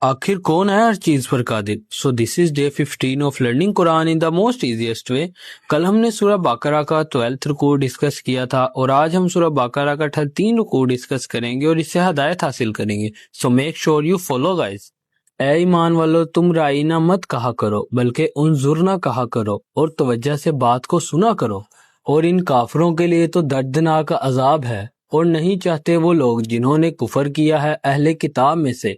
آخر کون ہے ہر چیز پر قادر؟ So this is day 15 of learning Quran in the most easiest way. کل ہم نے سورہ بقرہ کا 12 رکوع ڈسکس کیا تھا اور آج ہم سورہ بقرہ کا 13 رکوع ڈسکس کریں گے اور اس سے ہدایت حاصل کریں گے۔ So make sure you follow guys. اے ایمان والو، تم رائنا مت کہا کرو بلکہ انظرنا کہا کرو اور توجہ سے بات کو سنا کرو، اور ان کافروں کے لیے تو دردناک عذاب ہے۔ اور نہیں چاہتے وہ لوگ جنہوں نے کفر کیا ہے اہل کتاب میں سے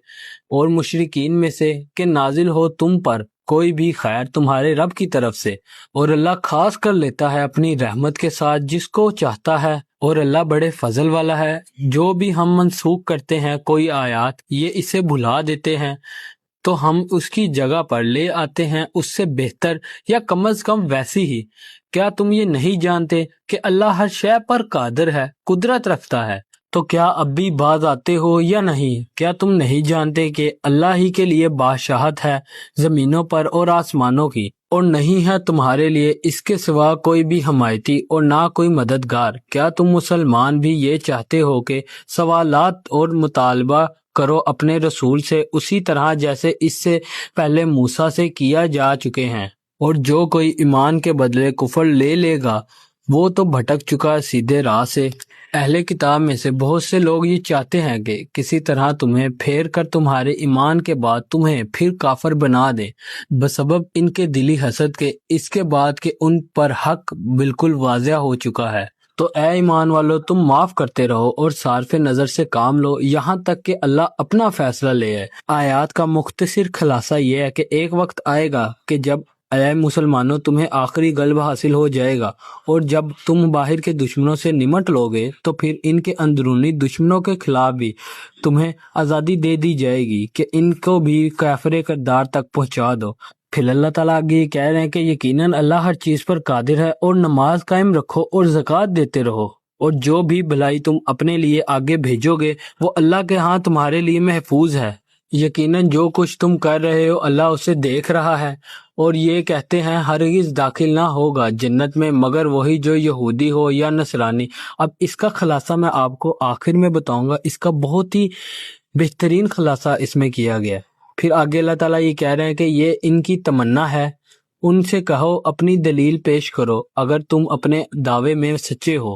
اور مشرکین میں سے کہ نازل ہو تم پر کوئی بھی خیر تمہارے رب کی طرف سے، اور اللہ خاص کر لیتا ہے اپنی رحمت کے ساتھ جس کو چاہتا ہے، اور اللہ بڑے فضل والا ہے۔ جو بھی ہم منسوخ کرتے ہیں کوئی آیات، یہ اسے بھلا دیتے ہیں تو ہم اس کی جگہ پر لے آتے ہیں اس سے بہتر یا کم از کم ویسی ہی۔ کیا تم یہ نہیں جانتے کہ اللہ ہر شے پر قادر ہے، قدرت رکھتا ہے؟ تو کیا اب بھی باز آتے ہو یا نہیں؟ کیا تم نہیں جانتے کہ اللہ ہی کے لیے بادشاہت ہے زمینوں پر اور آسمانوں کی، اور نہیں ہے تمہارے لیے اس کے سوا کوئی بھی حمایتی اور نہ کوئی مددگار؟ کیا تم مسلمان بھی یہ چاہتے ہو کہ سوالات اور مطالبہ کرو اپنے رسول سے اسی طرح جیسے اس سے پہلے موسیٰ سے کیا جا چکے ہیں؟ اور جو کوئی ایمان کے بدلے کفر لے لے گا وہ تو بھٹک چکا سیدھے راہ سے۔ اہل کتاب میں سے بہت سے لوگ یہ چاہتے ہیں کہ کسی طرح تمہیں پھیر کر تمہارے ایمان کے بعد تمہیں پھر کافر بنا دیں بسبب ان کے دلی حسد کے، اس کے بعد کہ ان پر حق بالکل واضح ہو چکا ہے۔ تو اے ایمان والو، تم معاف کرتے رہو اور صارف نظر سے کام لو یہاں تک کہ اللہ اپنا فیصلہ لے آئے۔ آیات کا مختصر خلاصہ یہ ہے کہ ایک وقت آئے گا کہ جب اے مسلمانوں تمہیں آخری غلبہ حاصل ہو جائے گا، اور جب تم باہر کے دشمنوں سے نمٹ لو گے تو پھر ان کے اندرونی دشمنوں کے خلاف بھی تمہیں آزادی دے دی جائے گی کہ ان کو بھی کافر کردار تک پہنچا دو۔ پھر اللہ تعالیٰ آگے یہ کہہ رہے ہیں کہ یقیناً اللہ ہر چیز پر قادر ہے، اور نماز قائم رکھو اور زکوٰۃ دیتے رہو، اور جو بھی بھلائی تم اپنے لیے آگے بھیجو گے وہ اللہ کے ہاں تمہارے لیے محفوظ ہے۔ یقیناً جو کچھ تم کر رہے ہو اللہ اسے دیکھ رہا ہے۔ اور یہ کہتے ہیں ہرگز داخل نہ ہوگا جنت میں مگر وہی جو یہودی ہو یا نصرانی۔ اب اس کا خلاصہ میں آپ کو آخر میں بتاؤں گا، اس کا بہت ہی بہترین خلاصہ اس میں کیا گیا ہے۔ پھر آگے اللہ تعالیٰ یہ کہہ رہے ہیں کہ یہ ان کی تمنا ہے، ان سے کہو اپنی دلیل پیش کرو اگر تم اپنے دعوے میں سچے ہو۔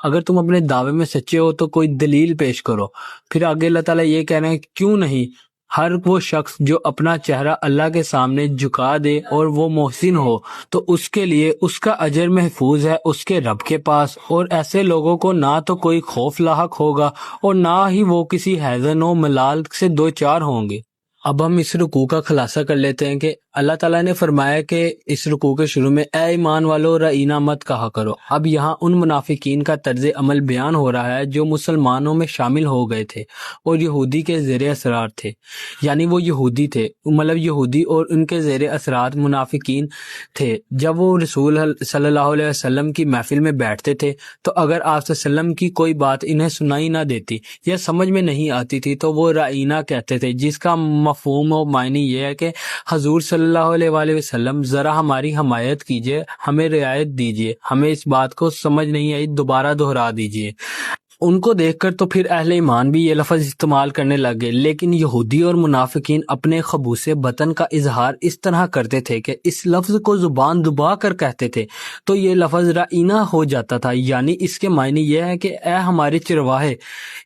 اگر تم اپنے دعوے میں سچے ہو تو کوئی دلیل پیش کرو۔ پھر آگے اللہ تعالیٰ یہ کہہ رہے ہیں کیوں نہیں، ہر وہ شخص جو اپنا چہرہ اللہ کے سامنے جھکا دے اور وہ محسن ہو تو اس کے لیے اس کا اجر محفوظ ہے اس کے رب کے پاس، اور ایسے لوگوں کو نہ تو کوئی خوف لاحق ہوگا اور نہ ہی وہ کسی حزن و ملال سے دوچار ہوں گے۔ اب ہم اس رکوع کا خلاصہ کر لیتے ہیں کہ اللہ تعالیٰ نے فرمایا کہ اس رکوع کے شروع میں اے ایمان والو رعینا مت کہا کرو۔ اب یہاں ان منافقین کا طرز عمل بیان ہو رہا ہے جو مسلمانوں میں شامل ہو گئے تھے اور یہودی کے زیر اثرات تھے، یعنی وہ یہودی تھے، مطلب یہودی اور ان کے زیر اثرات منافقین تھے۔ جب وہ رسول صلی اللہ علیہ وسلم کی محفل میں بیٹھتے تھے تو اگر آپ صلی اللہ علیہ وسلم کی کوئی بات انہیں سنائی نہ دیتی یا سمجھ میں نہیں آتی تھی تو وہ رعینا کہتے تھے، جس کا مفہوم و معنی یہ ہے کہ حضور صلی اللہ علیہ وآلہ وسلم ذرا ہماری حمایت کیجئے، ہمیں رعایت دیجئے، ہمیں اس بات کو سمجھ نہیں آئی دوبارہ دہرا دیجئے۔ ان کو دیکھ کر تو پھر اہل ایمان بھی یہ لفظ استعمال کرنے لگے، لیکن یہودی اور منافقین اپنے خبوث باطن کا اظہار اس طرح کرتے تھے کہ اس لفظ کو زبان دبا کر کہتے تھے تو یہ لفظ رعینا ہو جاتا تھا، یعنی اس کے معنی یہ ہے کہ اے ہمارے چرواہے۔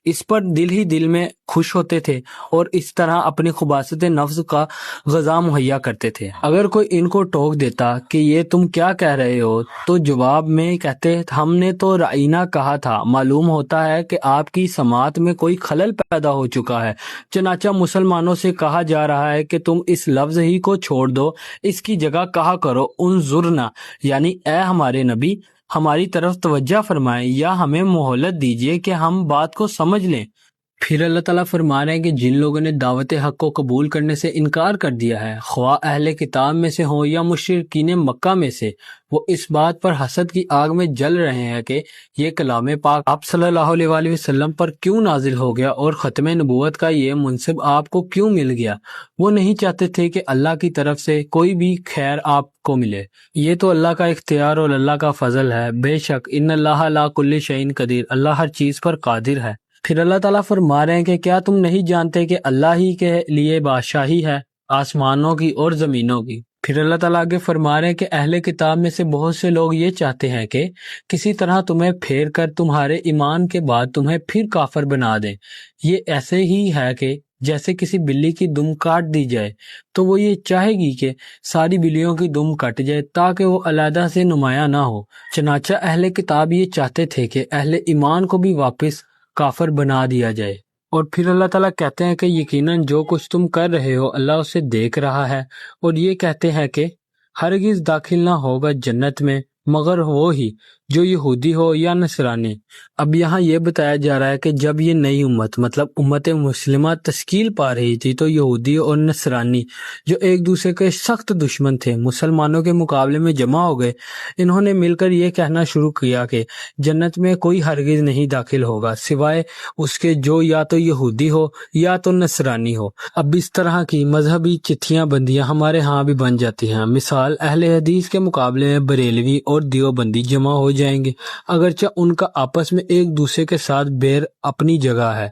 اس پر دل ہی دل میں خوش ہوتے تھے اور اس طرح اپنی خباثت نفس کا غذا مہیا کرتے تھے۔ اگر کوئی ان کو ٹوک دیتا کہ یہ تم کیا کہہ رہے ہو تو جواب میں کہتے ہم نے تو رعینا کہا تھا۔ معلوم ہوتا ہے کہ آپ کی سماعت میں کوئی خلل پیدا ہو چکا ہے، چنانچہ مسلمانوں سے کہا جا رہا ہے کہ تم اس لفظ ہی کو چھوڑ دو، اس کی جگہ کہا کرو انظرنا، یعنی اے ہمارے نبی ہماری طرف توجہ فرمائیں یا ہمیں مہلت دیجیے کہ ہم بات کو سمجھ لیں۔ پھر اللہ تعالیٰ فرما رہے ہیں کہ جن لوگوں نے دعوت حق کو قبول کرنے سے انکار کر دیا ہے، خواہ اہل کتاب میں سے ہوں یا مشرکین مکہ میں سے، وہ اس بات پر حسد کی آگ میں جل رہے ہیں کہ یہ کلام پاک آپ صلی اللہ علیہ وآلہ وسلم پر کیوں نازل ہو گیا اور ختم نبوت کا یہ منصب آپ کو کیوں مل گیا۔ وہ نہیں چاہتے تھے کہ اللہ کی طرف سے کوئی بھی خیر آپ کو ملے، یہ تو اللہ کا اختیار اور اللہ کا فضل ہے۔ بے شک ان اللہ علی کل شیء قدیر، اللہ ہر چیز پر قادر ہے۔ پھر اللہ تعالیٰ فرما رہے ہیں کہ کیا تم نہیں جانتے کہ اللہ ہی کے لیے بادشاہی ہے آسمانوں کی اور زمینوں کی۔ پھر اللہ تعالیٰ آگے فرما رہے ہیں کہ اہل کتاب میں سے بہت سے لوگ یہ چاہتے ہیں کہ کسی طرح تمہیں پھیر کر تمہارے ایمان کے بعد تمہیں پھر کافر بنا دیں۔ یہ ایسے ہی ہے کہ جیسے کسی بلی کی دم کاٹ دی جائے تو وہ یہ چاہے گی کہ ساری بلیوں کی دم کٹ جائے تاکہ وہ علیحدہ سے نمایاں نہ ہو۔ چنانچہ اہل کتاب یہ چاہتے تھے کہ اہل ایمان کو بھی واپس کافر بنا دیا جائے۔ اور پھر اللہ تعالیٰ کہتے ہیں کہ یقیناً جو کچھ تم کر رہے ہو اللہ اسے دیکھ رہا ہے، اور یہ کہتے ہیں کہ ہرگز داخل نہ ہوگا جنت میں مگر وہ ہی جو یہودی ہو یا نصرانی۔ اب یہاں یہ بتایا جا رہا ہے کہ جب یہ نئی امت مطلب امت مسلمہ تشکیل پا رہی تھی تو یہودی اور نصرانی جو ایک دوسرے کے سخت دشمن تھے مسلمانوں کے مقابلے میں جمع ہو گئے۔ انہوں نے مل کر یہ کہنا شروع کیا کہ جنت میں کوئی ہرگز نہیں داخل ہوگا سوائے اس کے جو یا تو یہودی ہو یا تو نصرانی ہو۔ اب اس طرح کی مذہبی چتھیاں بندیاں ہمارے ہاں بھی بن جاتی ہیں۔ مثال اہل حدیث کے مقابلے میں بریلوی اور دیوبندی جمع ہو جائیں گے، اگرچہ ان کا آپس میں ایک دوسرے کے ساتھ بیر اپنی جگہ ہے۔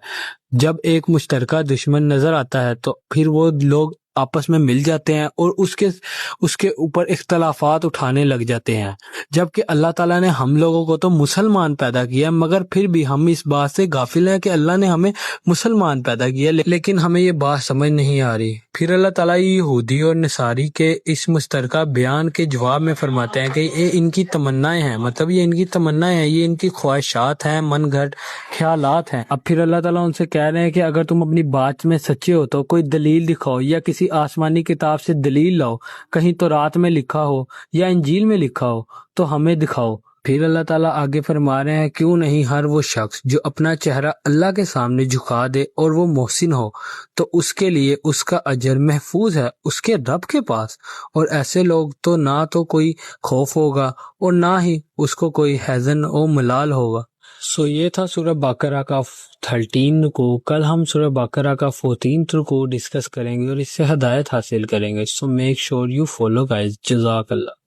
جب ایک مشترکہ دشمن نظر آتا ہے تو پھر وہ لوگ آپس میں مل جاتے ہیں اور اس کے اوپر اختلافات اٹھانے لگ جاتے ہیں، جبکہ اللہ تعالیٰ نے ہم لوگوں کو تو مسلمان پیدا کیا مگر پھر بھی ہم اس بات سے غافل ہیں کہ اللہ نے ہمیں مسلمان پیدا کیا، لیکن ہمیں یہ بات سمجھ نہیں آ رہی۔ پھر اللہ تعالیٰ یہودی اور نصاری کے اس مشترکہ بیان کے جواب میں فرماتے ہیں کہ یہ ان کی تمنائیں ہیں، مطلب یہ ان کی تمنائیں ہیں، یہ ان کی خواہشات ہیں، من گھڑت خیالات ہیں۔ اب پھر اللہ تعالیٰ ان سے کہہ رہے ہیں کہ اگر تم اپنی بات میں سچے ہو تو کوئی دلیل دکھاؤ یا کسی آسمانی کتاب سے دلیل لاؤ، کہیں تورات میں لکھا ہو یا انجیل میں لکھا ہو تو ہمیں دکھاؤ۔ پھر اللہ تعالیٰ آگے فرما رہے ہیں کیوں نہیں ہر وہ شخص جو اپنا چہرہ اللہ کے سامنے جھکا دے اور وہ محسن ہو تو اس کے لیے اس کا اجر محفوظ ہے اس کے رب کے پاس، اور ایسے لوگ تو نہ تو کوئی خوف ہوگا اور نہ ہی اس کو کوئی حزن و ملال ہوگا۔ یہ تھا سورہ بقرہ کا 13 رکوع۔ کل ہم سورہ بقرہ کا 14 رکوع ڈسکس کریں گے اور اس سے ہدایت حاصل کریں گے۔ So make sure you follow guys. جزاک اللہ۔